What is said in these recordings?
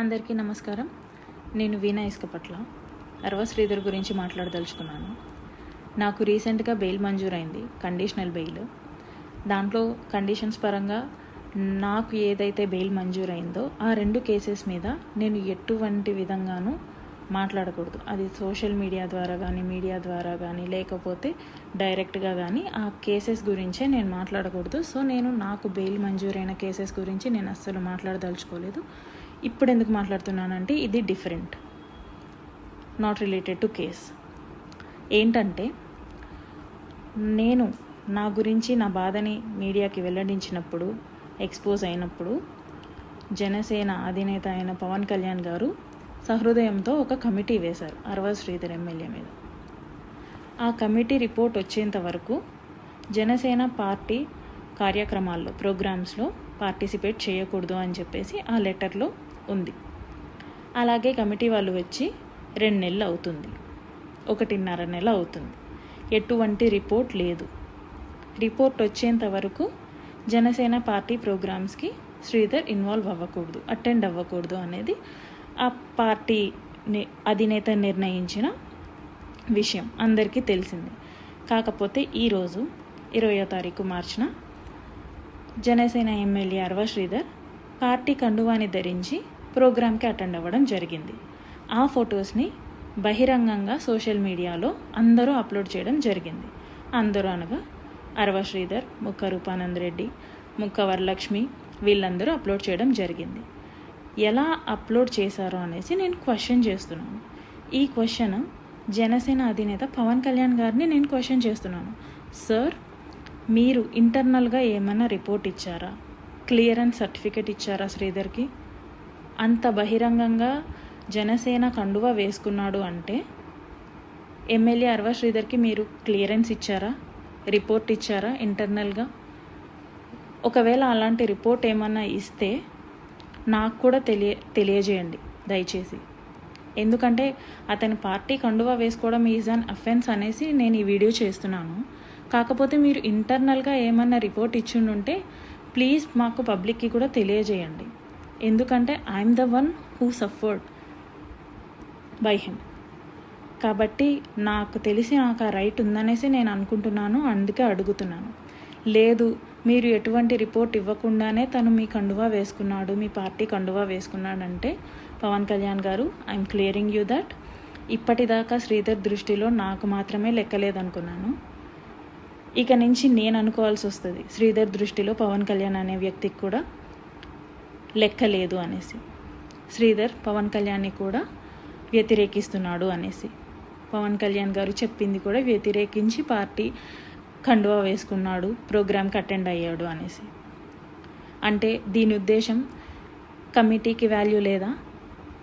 అందరికీ నమస్కారం. నేను వీణా ఇసుకపట్ల అరవ శ్రీధర్ గురించి మాట్లాడదలుచుకున్నాను. నాకు రీసెంట్గా బెయిల్ మంజూరైంది, కండిషనల్ బెయిల్. దాంట్లో కండిషన్స్ పరంగా నాకు ఏదైతే బెయిల్ మంజూరైందో ఆ 2 కేసెస్ మీద నేను ఎటువంటి విధంగానూ మాట్లాడకూడదు. అది సోషల్ మీడియా ద్వారా కానీ, మీడియా ద్వారా కానీ, లేకపోతే డైరెక్ట్గా కానీ ఆ కేసెస్ గురించే నేను మాట్లాడకూడదు. సో నాకు బెయిల్ మంజూరైన కేసెస్ గురించి నేను అస్సలు మాట్లాడదలుచుకోలేదు. ఇప్పుడు ఎందుకు మాట్లాడుతున్నానంటే ఇది different, not related to case. ఏంటంటే నేను నా గురించి నా బాధని మీడియాకి వెల్లడించినప్పుడు, ఎక్స్పోజ్ అయినప్పుడు జనసేన అధినేత అయిన పవన్ కళ్యాణ్ గారు సహృదయంతో ఒక కమిటీ వేశారు అరవ శ్రీధర్ ఎమ్మెల్యే మీద. ఆ కమిటీ రిపోర్ట్ వచ్చేంత వరకు జనసేన పార్టీ కార్యక్రమాల్లో, ప్రోగ్రామ్స్లో పార్టిసిపేట్ చేయకూడదు అని చెప్పేసి ఆ లెటర్లో ఉంది. అలాగే కమిటీ వాళ్ళు వచ్చి 2 నెలలు అవుతుంది, 1.5 నెల అవుతుంది. ఎటువంటి రిపోర్ట్ లేదు. రిపోర్ట్ వచ్చేంత వరకు జనసేన పార్టీ ప్రోగ్రామ్స్కి శ్రీధర్ ఇన్వాల్వ్ అవ్వకూడదు, అటెండ్ అవ్వకూడదు అనేది ఆ పార్టీ అధినేత నిర్ణయించిన విషయం అందరికీ తెలిసింది. కాకపోతే ఈరోజు 20వ తారీఖు మార్చిన జనసేన ఎమ్మెల్యే అరవ శ్రీధర్ పార్టీ కండువాని ధరించి ప్రోగ్రామ్కి అటెండ్ అవ్వడం జరిగింది. ఆ ఫొటోస్ని బహిరంగంగా సోషల్ మీడియాలో అందరూ అప్లోడ్ చేయడం జరిగింది. అందరూ అనగా అరవ శ్రీధర్, ముక్క రూపానంద్ రెడ్డి, ముక్క వరలక్ష్మి, వీళ్ళందరూ అప్లోడ్ చేయడం జరిగింది. ఎలా అప్లోడ్ చేశారో అనేసి నేను క్వశ్చన్ చేస్తున్నాను. ఈ క్వశ్చన్ జనసేన అధినేత పవన్ కళ్యాణ్ గారిని నేను క్వశ్చన్ చేస్తున్నాను. సార్, మీరు ఇంటర్నల్గా ఏమైనా రిపోర్ట్ ఇచ్చారా? క్లియరెన్స్ సర్టిఫికేట్ ఇచ్చారా శ్రీధర్కి? అంత బహిరంగంగా జనసేన కండువా వేసుకున్నాడు అంటే ఎమ్మెల్యే అరవ శ్రీధర్కి మీరు క్లియరెన్స్ ఇచ్చారా? రిపోర్ట్ ఇచ్చారా ఇంటర్నల్గా? ఒకవేళ అలాంటి రిపోర్ట్ ఏమన్నా ఇస్తే నాకు కూడా తెలియజేయండి దయచేసి. ఎందుకంటే అతని పార్టీ కండువా వేసుకోవడం ఈజ్ అన్ అఫెన్స్ అనేసి నేను ఈ వీడియో చేస్తున్నాను. కాకపోతే మీరు ఇంటర్నల్గా ఏమన్నా రిపోర్ట్ ఇచ్చిండుంటే ప్లీజ్ మాకు పబ్లిక్కి కూడా తెలియజేయండి. ఎందుకంటే I'm the one who suffered by him. కాబట్టి నాకు తెలిసి నాకు ఆ రైట్ ఉందనేసి నేను అనుకుంటున్నాను, అందుకే అడుగుతున్నాను. లేదు, మీరు ఎటువంటి రిపోర్ట్ ఇవ్వకుండానే తను మీ కండువా వేసుకున్నాడు, మీ పార్టీ కండువా వేసుకున్నాడంటే పవన్ కళ్యాణ్ గారు, ఐఎమ్ క్లియరింగ్ యూ దట్ ఇప్పటిదాకా శ్రీధర్ దృష్టిలో నాకు మాత్రమే లెక్కలేదనుకున్నాను. ఇక నుంచి నేను అనుకోవాల్సి వస్తుంది శ్రీధర్ దృష్టిలో పవన్ కళ్యాణ్ అనే వ్యక్తికి కూడా లెక్కలేదు అనేసి. శ్రీధర్ పవన్ కళ్యాణ్ని కూడా వ్యతిరేకిస్తున్నాడు అనేసి, పవన్ కళ్యాణ్ గారు చెప్పింది కూడా వ్యతిరేకించి పార్టీ కండువా వేసుకున్నాడు, ప్రోగ్రామ్కి అటెండ్ అయ్యాడు అనేసి. అంటే దీని ఉద్దేశం కమిటీకి వాల్యూ లేదా,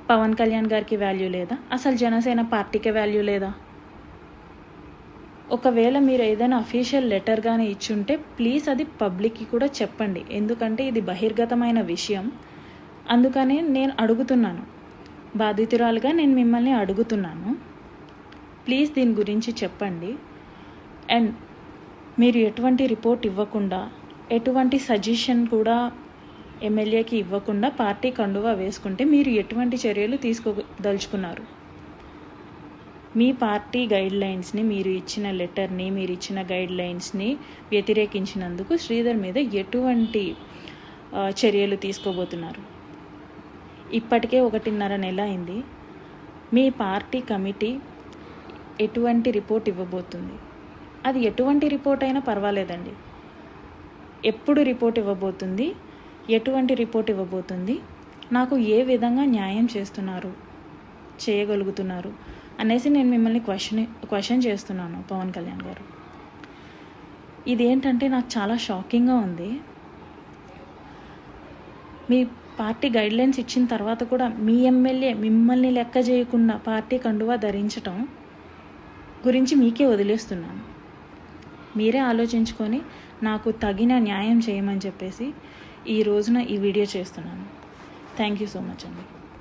పవన్ కళ్యాణ్ గారికి వాల్యూ లేదా, అసలు జనసేన పార్టీకి వాల్యూ లేదా? ఒకవేళ మీరు ఏదైనా అఫీషియల్ లెటర్ కానీ ఇచ్చుంటే ప్లీజ్ అది పబ్లిక్కి కూడా చెప్పండి. ఎందుకంటే ఇది బహిర్గతమైన విషయం. అందుకనే నేను అడుగుతున్నాను, బాధితురాలుగా నేను మిమ్మల్ని అడుగుతున్నాను, ప్లీజ్ దీని గురించి చెప్పండి. అండ్ మీరు ఎటువంటి రిపోర్ట్ ఇవ్వకుండా, ఎటువంటి సజెషన్ కూడా ఎమ్మెల్యేకి ఇవ్వకుండా పార్టీ కండువా వేసుకుంటే మీరు ఎటువంటి చర్యలు తీసుకోదలుచుకున్నారు? మీ పార్టీ గైడ్లైన్స్ని, మీరు ఇచ్చిన లెటర్ని, మీరు ఇచ్చిన గైడ్లైన్స్ని వ్యతిరేకించినందుకు శ్రీధర్ మీద ఎటువంటి చర్యలు తీసుకోబోతున్నారు? ఇప్పటికే 1.5 నెల అయింది. మీ పార్టీ కమిటీ ఎటువంటి రిపోర్ట్ ఇవ్వబోతుంది? అది ఎటువంటి రిపోర్ట్ అయినా పర్వాలేదండి. ఎప్పుడు రిపోర్ట్ ఇవ్వబోతుంది? ఎటువంటి రిపోర్ట్ ఇవ్వబోతుంది? నాకు ఏ విధంగా న్యాయం చేయగలుగుతున్నారు అనేసి నేను మిమ్మల్ని క్వశ్చన్ చేస్తున్నాను పవన్ కళ్యాణ్ గారు. ఇదేంటంటే నాకు చాలా షాకింగ్గా ఉంది. మీ పార్టీ గైడ్లైన్స్ ఇచ్చిన తర్వాత కూడా మీ ఎమ్మెల్యే మిమ్మల్ని లెక్క చేయకుండా పార్టీ కండువా ధరించటం గురించి మీకే వదిలేస్తున్నాను. మీరే ఆలోచించుకొని నాకు తగిన న్యాయం చేయమని చెప్పేసి ఈ రోజున ఈ వీడియో చేస్తున్నాను. థ్యాంక్ యూ సో మచ్ అండి.